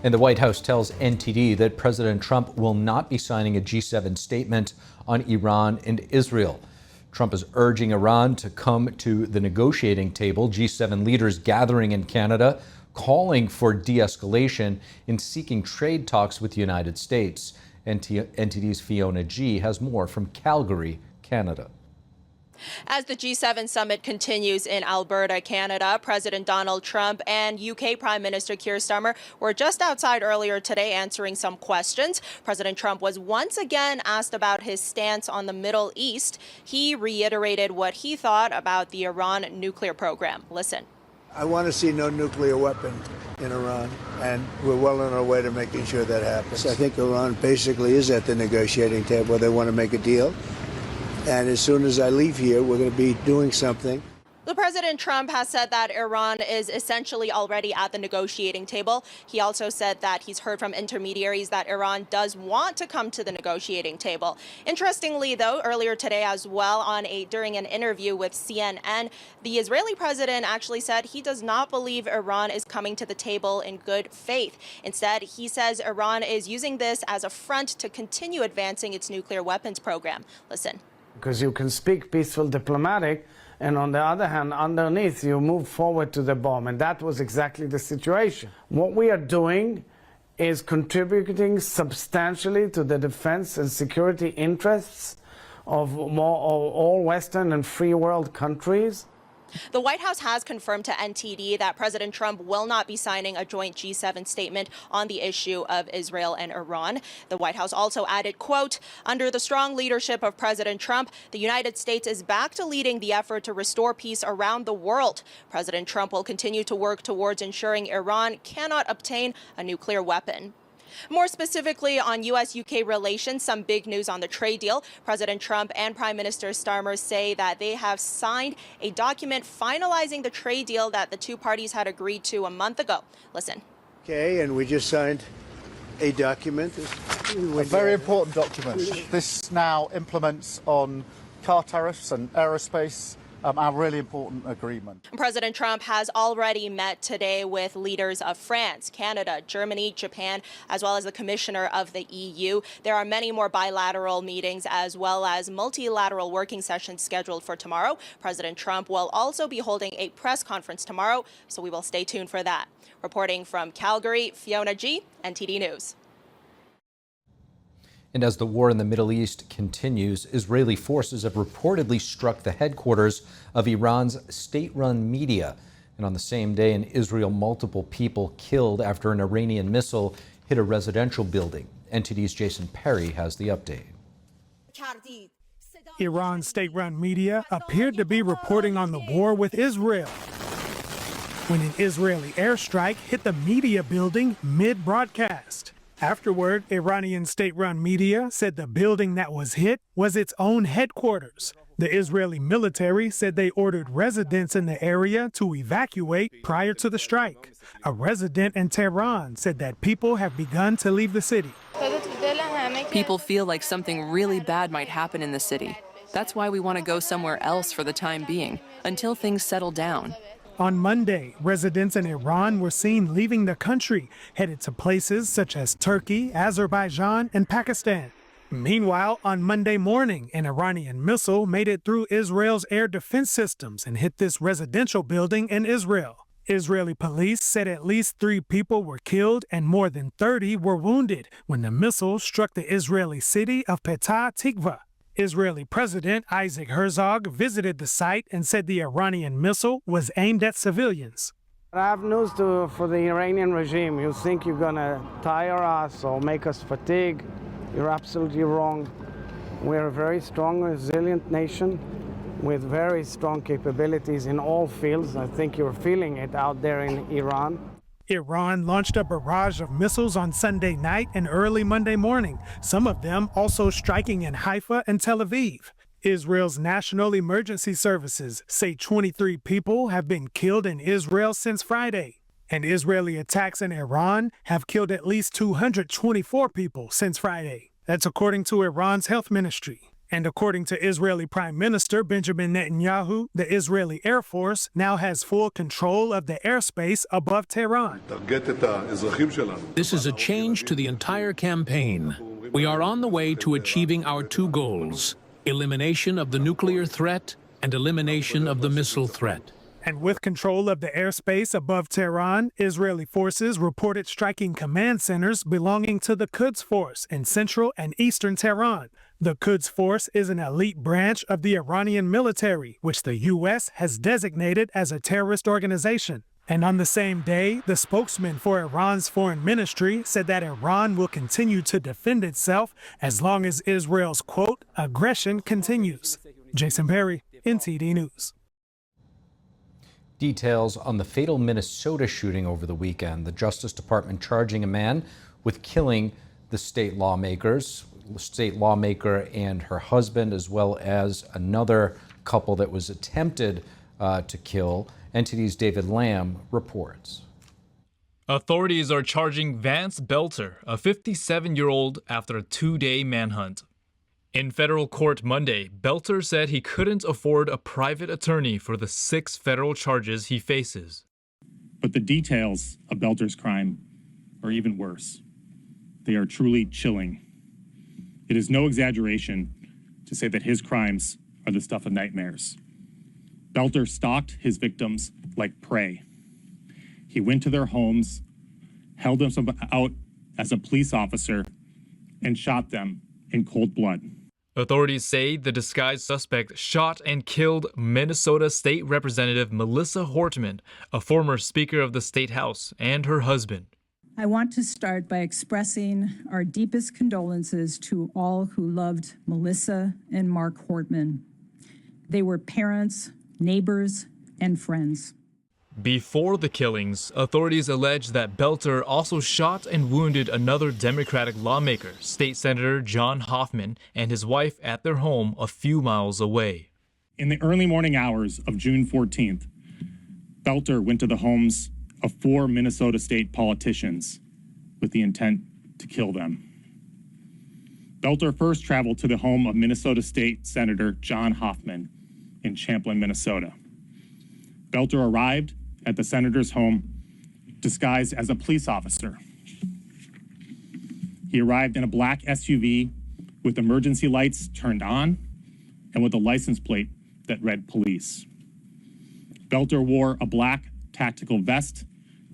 And the White House tells NTD that President Trump will not be signing a G7 statement on Iran and Israel. Trump is urging Iran to come to the negotiating table. G7 leaders gathering in Canada, calling for de-escalation and seeking trade talks with the United States. NTD's Fiona G. has more from Calgary, Canada. As the G7 summit continues in Alberta, Canada, President Donald Trump and UK Prime Minister Keir Starmer were just outside earlier today answering some questions. President Trump was once again asked about his stance on the Middle East. He reiterated what he thought about the Iran nuclear program. Listen. I want to see no nuclear weapon in Iran, and we're well on our way to making sure that happens. I think Iran basically is at the negotiating table. They want to make a deal. And as soon as I leave here, we're going to be doing something. The President Trump has said that Iran is essentially already at the negotiating table. He also said that he's heard from intermediaries that Iran does want to come to the negotiating table. Interestingly, though, earlier today as well, during an interview with CNN, the Israeli president actually said he does not believe Iran is coming to the table in good faith. Instead, he says Iran is using this as a front to continue advancing its nuclear weapons program. Listen. Because you can speak peaceful diplomatic, and on the other hand, underneath, you move forward to the bomb. And that was exactly the situation. What we are doing is contributing substantially to the defense and security interests of all Western and free world countries. The White House has confirmed to NTD that President Trump will not be signing a joint G7 statement on the issue of Israel and Iran. The White House also added, quote, under the strong leadership of President Trump, the United States is back to leading the effort to restore peace around the world. President Trump will continue to work towards ensuring Iran cannot obtain a nuclear weapon. More specifically on U.S.-UK relations, some big news on the trade deal. President Trump and Prime Minister Starmer say that they have signed a document finalizing the trade deal that the two parties had agreed to a month ago. Listen. Okay, and we just signed a document. A very important document. This now implements on car tariffs and aerospace. A really important agreement. President Trump has already met today with leaders of France, Canada, Germany, Japan, as well as the commissioner of the EU. There are many more bilateral meetings as well as multilateral working sessions scheduled for tomorrow. President Trump will also be holding a press conference tomorrow, so we will stay tuned for that. Reporting from Calgary, Fiona G., NTD News. And as the war in the Middle East continues, Israeli forces have reportedly struck the headquarters of Iran's state-run media. And on the same day in Israel, multiple people killed after an Iranian missile hit a residential building. NTD's Jason Perry has the update. Iran's state-run media appeared to be reporting on the war with Israel when an Israeli airstrike hit the media building mid-broadcast. Afterward, Iranian state-run media said the building that was hit was its own headquarters. The Israeli military said they ordered residents in the area to evacuate prior to the strike. A resident in Tehran said that people have begun to leave the city. People feel like something really bad might happen in the city. That's why we want to go somewhere else for the time being, until things settle down. On Monday, residents in Iran were seen leaving the country, headed to places such as Turkey, Azerbaijan, and Pakistan. Meanwhile, on Monday morning, an Iranian missile made it through Israel's air defense systems and hit this residential building in Israel. Israeli police said at least 3 people were killed and more than 30 were wounded when the missile struck the Israeli city of Petah Tikva. Israeli President Isaac Herzog visited the site and said the Iranian missile was aimed at civilians. I have news for the Iranian regime. You think you're going to tire us or make us fatigue? You're absolutely wrong. We're a very strong, resilient nation with very strong capabilities in all fields. I think you're feeling it out there in Iran. Iran launched a barrage of missiles on Sunday night and early Monday morning, some of them also striking in Haifa and Tel Aviv. Israel's National Emergency Services say 23 people have been killed in Israel since Friday. And Israeli attacks in Iran have killed at least 224 people since Friday. That's according to Iran's health ministry. And according to Israeli Prime Minister Benjamin Netanyahu, the Israeli Air Force now has full control of the airspace above Tehran. This is a change to the entire campaign. We are on the way to achieving our two goals: elimination of the nuclear threat and elimination of the missile threat. And with control of the airspace above Tehran, Israeli forces reported striking command centers belonging to the Quds Force in central and eastern Tehran. The Quds Force is an elite branch of the Iranian military, which the U.S. has designated as a terrorist organization. And on the same day, the spokesman for Iran's foreign ministry said that Iran will continue to defend itself as long as Israel's, quote, aggression continues. Jason Perry, NTD News. Details on the fatal Minnesota shooting over the weekend. The Justice Department charging a man with killing the state lawmaker and her husband, as well as another couple that was attempted to kill. NTD's David Lamb reports. Authorities are charging Vance Belter, a 57-year-old, after a two-day manhunt. In federal court Monday, Belter said he couldn't afford a private attorney for the 6 federal charges he faces. But the details of Belter's crime are even worse. They are truly chilling. It is no exaggeration to say that his crimes are the stuff of nightmares. Belter stalked his victims like prey. He went to their homes, held them out as a police officer, and shot them in cold blood. Authorities say the disguised suspect shot and killed Minnesota State Representative Melissa Hortman, a former Speaker of the State House, and her husband. I want to start by expressing our deepest condolences to all who loved Melissa and Mark Hortman. They were parents, neighbors, and friends. Before the killings, authorities allege that Belter also shot and wounded another Democratic lawmaker, State Senator John Hoffman, and his wife at their home a few miles away. In the early morning hours of June 14th, Belter went to the homes of 4 Minnesota state politicians with the intent to kill them. Belter first traveled to the home of Minnesota State Senator John Hoffman in Champlin, Minnesota. Belter arrived at the senator's home disguised as a police officer. He arrived in a black SUV with emergency lights turned on and with a license plate that read police. Belter wore a black tactical vest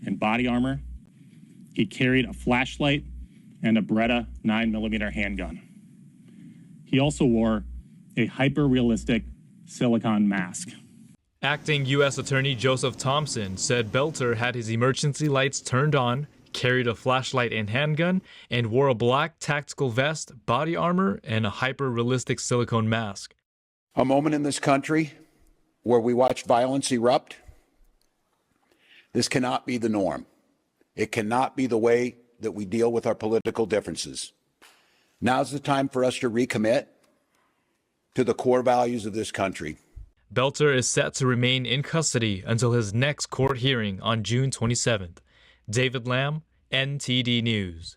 and body armor. He carried a flashlight and a Beretta 9mm handgun. He also wore a hyper-realistic silicone mask. Acting U.S. Attorney Joseph Thompson said Belter had his emergency lights turned on, carried a flashlight and handgun, and wore a black tactical vest, body armor, and a hyper-realistic silicone mask. A moment in this country where we watch violence erupt. This cannot be the norm. It cannot be the way that we deal with our political differences. Now's the time for us to recommit to the core values of this country. Belter is set to remain in custody until his next court hearing on June 27th. David Lamb, NTD News.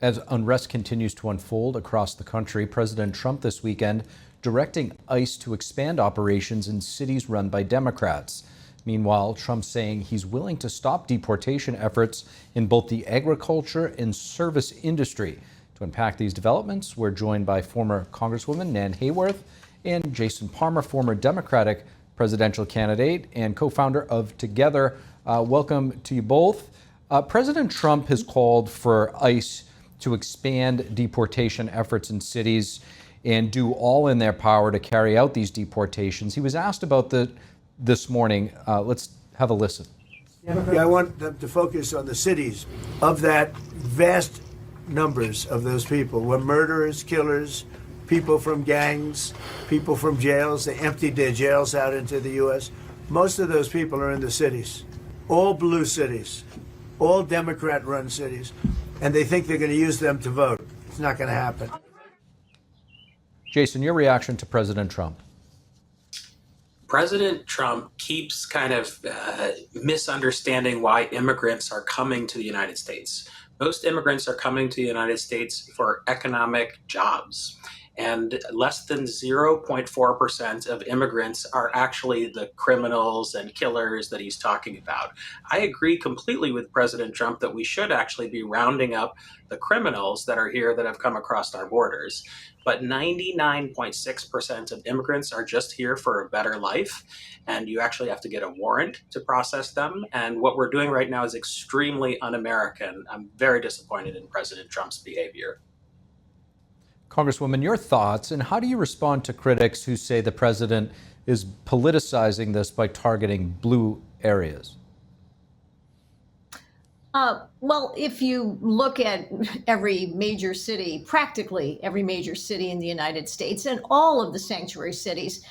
As unrest continues to unfold across the country, President Trump this weekend directing ICE to expand operations in cities run by Democrats. Meanwhile, Trump saying he's willing to stop deportation efforts in both the agriculture and service industry. To unpack these developments, we're joined by former Congresswoman Nan Hayworth and Jason Palmer, former Democratic presidential candidate and co-founder of Together. Welcome to you both. President Trump has called for ICE to expand deportation efforts in cities and do all in their power to carry out these deportations. He was asked about this morning. Let's have a listen. Yeah, I want them to focus on the cities. Of that vast numbers of those people were murderers, killers, people from gangs, people from jails. They emptied their jails out into the U.S. Most of those people are in the cities, all blue cities, all Democrat-run cities, and they think they're going to use them to vote. It's not going to happen. Jason, your reaction to President Trump? President Trump keeps kind of misunderstanding why immigrants are coming to the United States. Most immigrants are coming to the United States for economic jobs. And less than 0.4% of immigrants are actually the criminals and killers that he's talking about. I agree completely with President Trump that we should actually be rounding up the criminals that are here that have come across our borders. But 99.6% of immigrants are just here for a better life, and you actually have to get a warrant to process them. And what we're doing right now is extremely un-American. I'm very disappointed in President Trump's behavior. Congresswoman, your thoughts, and how do you respond to critics who say the president is politicizing this by targeting blue areas? Well, if you look at every major city, practically every major city in the United States and all of the sanctuary cities,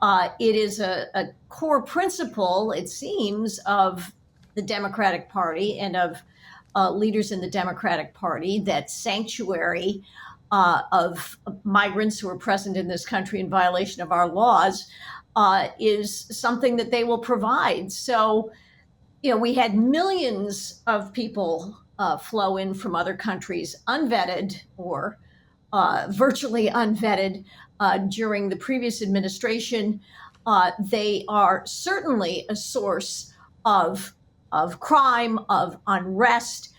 it is a core principle, it seems, of the Democratic Party and of leaders in the Democratic Party that sanctuary of migrants who are present in this country in violation of our laws is something that they will provide. So, we had millions of people flow in from other countries, unvetted or virtually unvetted during the previous administration. They are certainly a source of crime, of unrest.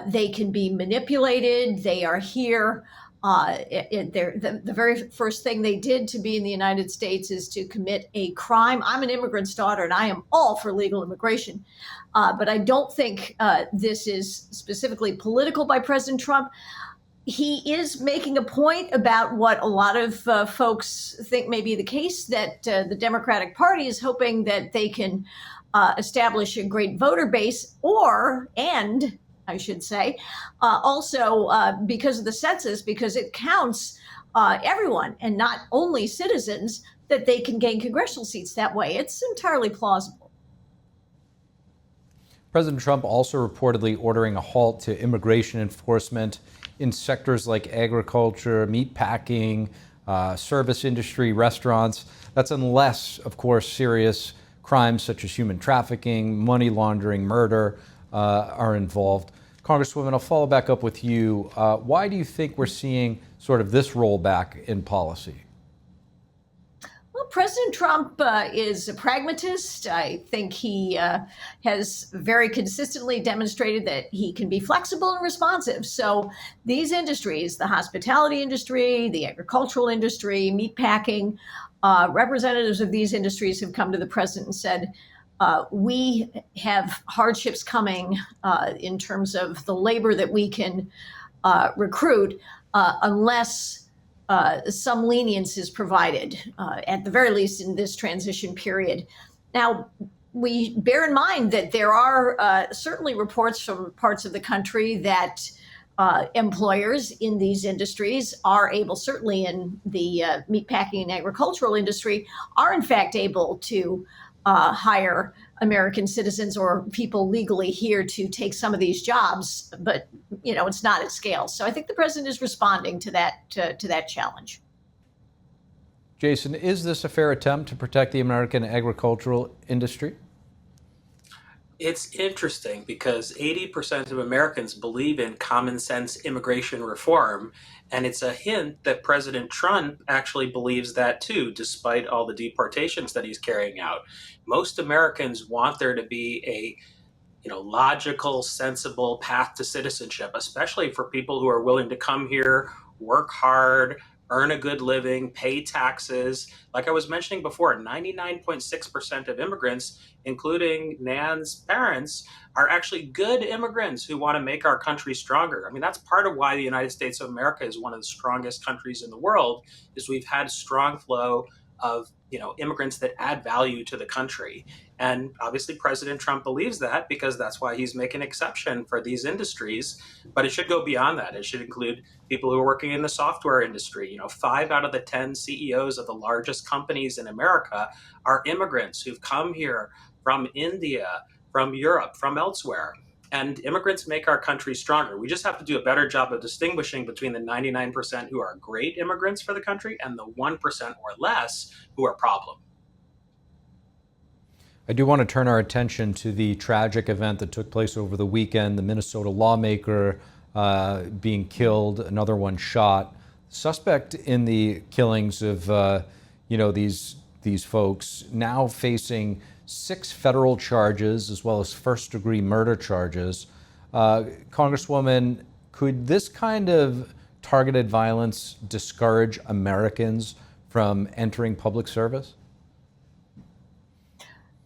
They can be manipulated. They are here. The very first thing they did to be in the United States is to commit a crime. I'm an immigrant's daughter, and I am all for legal immigration. But I don't think this is specifically political by President Trump. He is making a point about what a lot of folks think may be the case, that the Democratic Party is hoping that they can establish a great voter base, I should say, also because of the census, because it counts everyone and not only citizens, that they can gain congressional seats that way. It's entirely plausible. President Trump also reportedly ordering a halt to immigration enforcement in sectors like agriculture, meatpacking, service industry, restaurants. That's unless, of course, serious crimes such as human trafficking, money laundering, murder are involved. Congresswoman, I'll follow back up with you. Why do you think we're seeing sort of this rollback in policy? Well, President Trump is a pragmatist. I think he has very consistently demonstrated that he can be flexible and responsive. So these industries, the hospitality industry, the agricultural industry, meatpacking, representatives of these industries have come to the president and said, we have hardships coming in terms of the labor that we can recruit unless some lenience is provided, at the very least in this transition period. Now, we bear in mind that there are certainly reports from parts of the country that employers in these industries are able, certainly in the meatpacking and agricultural industry, are in fact able to hire American citizens or people legally here to take some of these jobs, but it's not at scale. So I think the president is responding to that challenge. Jason, is this a fair attempt to protect the American agricultural industry? It's interesting because 80% of Americans believe in common sense immigration reform. And it's a hint that President Trump actually believes that too, despite all the deportations that he's carrying out. Most Americans want there to be a logical, sensible path to citizenship, especially for people who are willing to come here, work hard, earn a good living, pay taxes. Like I was mentioning before, 99.6% of immigrants, including Nan's parents, are actually good immigrants who want to make our country stronger. I mean, that's part of why the United States of America is one of the strongest countries in the world, is we've had strong flow of immigrants that add value to the country. And obviously President Trump believes that, because that's why he's making an exception for these industries. But it should go beyond that. It should include people who are working in the software industry. 5 out of the 10 CEOs of the largest companies in America are immigrants who've come here from India, from Europe, from elsewhere. And immigrants make our country stronger. We just have to do a better job of distinguishing between the 99% who are great immigrants for the country and the 1% or less who are problem. I do want to turn our attention to the tragic event that took place over the weekend, the Minnesota lawmaker being killed, another one shot. Suspect in the killings of these folks now facing 6 federal charges as well as first-degree murder charges. Congresswoman, could this kind of targeted violence discourage Americans from entering public service?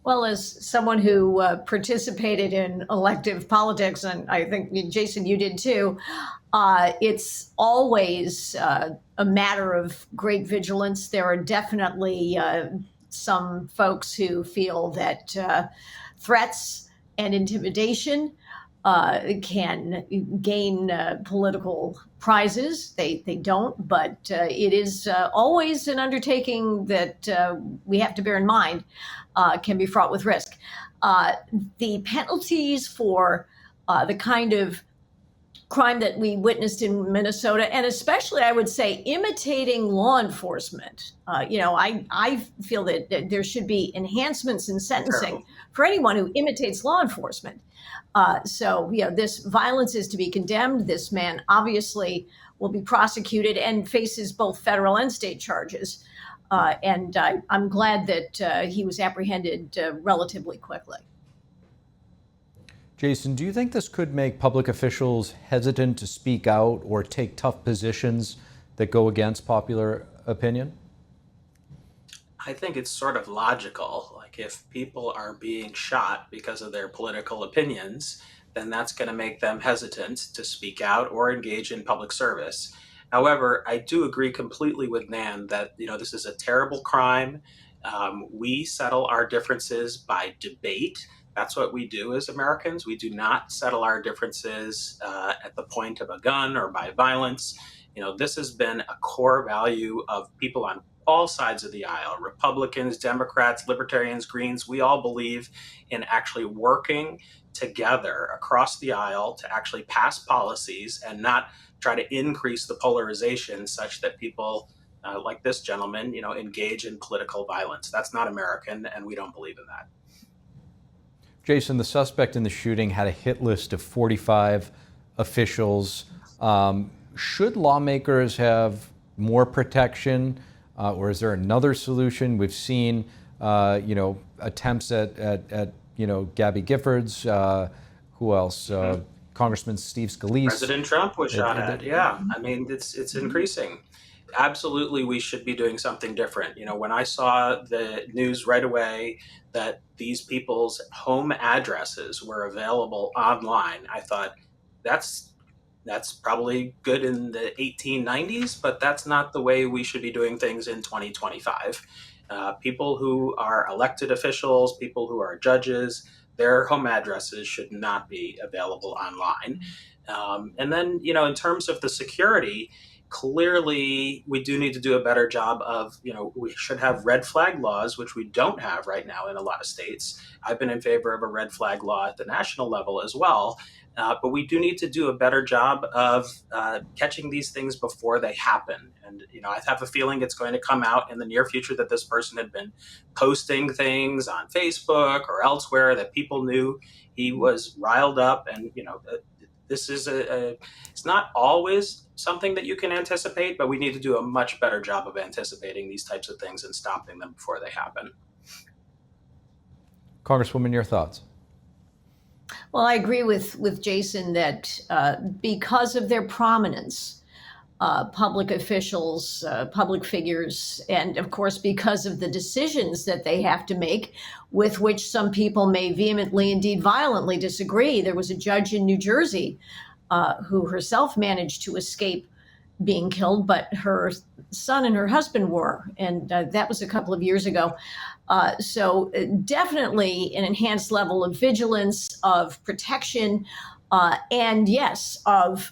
Well, as someone who participated in elective politics, and I think, Jason, you did too, it's always a matter of great vigilance. There are definitely some folks who feel that threats and intimidation can gain political prizes. They don't, but it is always an undertaking that we have to bear in mind can be fraught with risk. The penalties for the kind of crime that we witnessed in Minnesota, and especially, I would say, imitating law enforcement. I feel that there should be enhancements in sentencing for anyone who imitates law enforcement. This violence is to be condemned. This man obviously will be prosecuted and faces both federal and state charges. And I'm glad that he was apprehended relatively quickly. Jason, do you think this could make public officials hesitant to speak out or take tough positions that go against popular opinion? I think it's sort of logical. Like, if people are being shot because of their political opinions, then that's going to make them hesitant to speak out or engage in public service. However, I do agree completely with Nan that, this is a terrible crime. We settle our differences by debate. That's what we do as Americans. We do not settle our differences at the point of a gun or by violence. This has been a core value of people on all sides of the aisle, Republicans, Democrats, Libertarians, Greens. We all believe in actually working together across the aisle to actually pass policies and not try to increase the polarization such that people like this gentleman, engage in political violence. That's not American, and we don't believe in that. Jason, the suspect in the shooting had a hit list of 45 officials. Should lawmakers have more protection, or is there another solution? We've seen, attempts at Gabby Giffords. Who else? Congressman Steve Scalise. President Trump was shot at. Yeah, I mean, it's increasing. Absolutely, we should be doing something different. When I saw the news right away that these people's home addresses were available online, I thought that's probably good in the 1890s, but that's not the way we should be doing things in 2025. People who are elected officials, people who are judges, their home addresses should not be available online. And then, in terms of the security, clearly we do need to do a better job of, we should have red flag laws, which we don't have right now in a lot of states. I've been in favor of a red flag law at the national level as well. But we do need to do a better job of catching these things before they happen. And, I have a feeling it's going to come out in the near future that this person had been posting things on Facebook or elsewhere that people knew he was riled up. And, this is it's not always something that you can anticipate, but we need to do a much better job of anticipating these types of things and stopping them before they happen. Congresswoman, your thoughts? Well, I agree with Jason that because of their prominence, public officials, public figures, and of course, because of the decisions that they have to make, with which some people may vehemently, indeed violently disagree. There was a judge in New Jersey who herself managed to escape being killed, but her son and her husband were, and that was a couple of years ago. So definitely an enhanced level of vigilance, of protection, and yes, of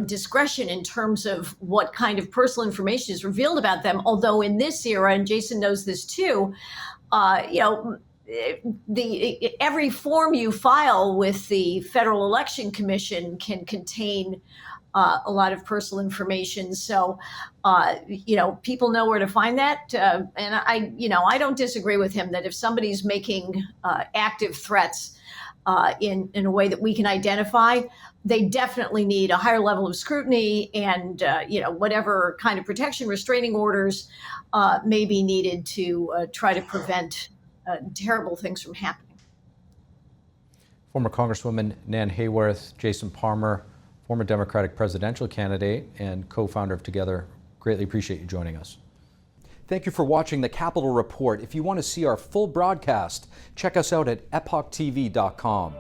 discretion in terms of what kind of personal information is revealed about them. Although in this era, and Jason knows this too, every form you file with the Federal Election Commission can contain a lot of personal information. So, people know where to find that. And I don't disagree with him that if somebody's making active threats in a way that we can identify, they definitely need a higher level of scrutiny and, whatever kind of protection, restraining orders may be needed to try to prevent terrible things from happening. Former Congresswoman Nan Hayworth, Jason Palmer, former Democratic presidential candidate and co-founder of Together. Greatly appreciate you joining us. Thank you for watching the Capitol Report. If you want to see our full broadcast, check us out at epochtv.com.